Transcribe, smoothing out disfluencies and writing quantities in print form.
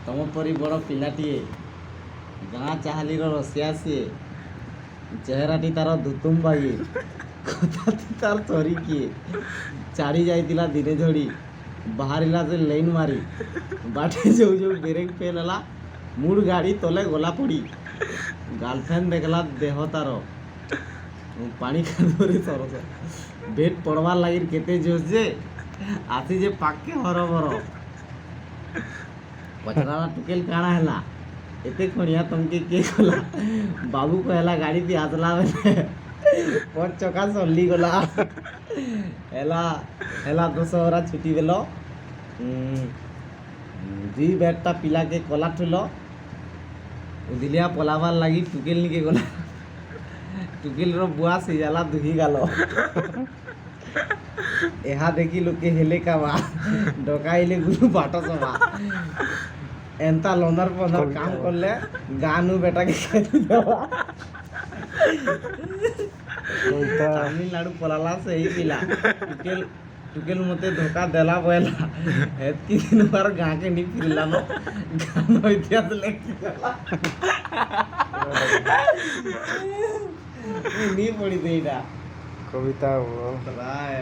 ତମ ପରି ବଡ଼ ପିଲାଟିଏ ଗାଁ ଚାହାଲିର ରସିଆ ସିଏ ଚେହେରାଟି ତାର ଧୁତୁମ୍ବା ଇଏ କଥାଟି ତାର ଚରିକିଏ ଛାଡ଼ି ଯାଇଥିଲା ଦିନେ ଝଡ଼ି ବାହାରିଲା ସେ ଲାଇନ୍ ମାରି ବାଟେ ଯୋଉ ଯୋଉ ବ୍ରେକ୍ ଫେଲ୍ ହେଲା ମୁଡ଼ ଗାଡ଼ି ତଲେ ଗଲା ପଡ଼ି ଗାର୍ଲଫ୍ରେଣ୍ଡ ଦେଖିଲା ଦେହ ତାର ପାଣି କାଦୁଅରେ ସରସ ବେଟ୍ ପଡ଼ବାର୍ ଲାଗି କେତେ ଜୋସ୍ ଯେ ଆସି ଯେ ପାକେ ହରବର ପଚରାଲା ଟୁକେଲ କାଣା ହେଲା ଏତେ ଖଣିଆ ତମକେ କିଏ କଲା ବାବୁ କହିଲା ଗାଡ଼ି ବି ଆସିଲା ବେଲେ ପଛ ଚକା ସଲି ଗଲା ହେଲା ହେଲା ଦଶହରା ଛୁଟି ବେଲ ଦୁଇ ବେଟଟା ପିଲାକେ କଲା ଠୁଲ ଉଦିଲିଆ ପଲାବାର୍ ଲାଗି ଟୁକେଲ ନିକେ ଗଲା ଟୁକେଲର ବୁଆ ସେ जाला ଦୁହି ଗାଲ ଏହା ଦେଖି ଲୋକେ ହେଲେ କାବା ଡକାଇଲେ ଗୁରୁ ବାଟ ସଭା ଏନ୍ତା ଲନ୍ଦର ପନ୍ଦର କାମ করলে গানু বেটাকে খেতে দেওয়া তামিলনাড়ু পলালা সেই পিলা টুকেল টুকেল মতে ধোকা দেলা বয়লা এতকি দিন পর গাঁকে নি ফিরলা নো গান ইতিহাস লেখি দেলা নি পড়ি দেইটা কবিতা রায়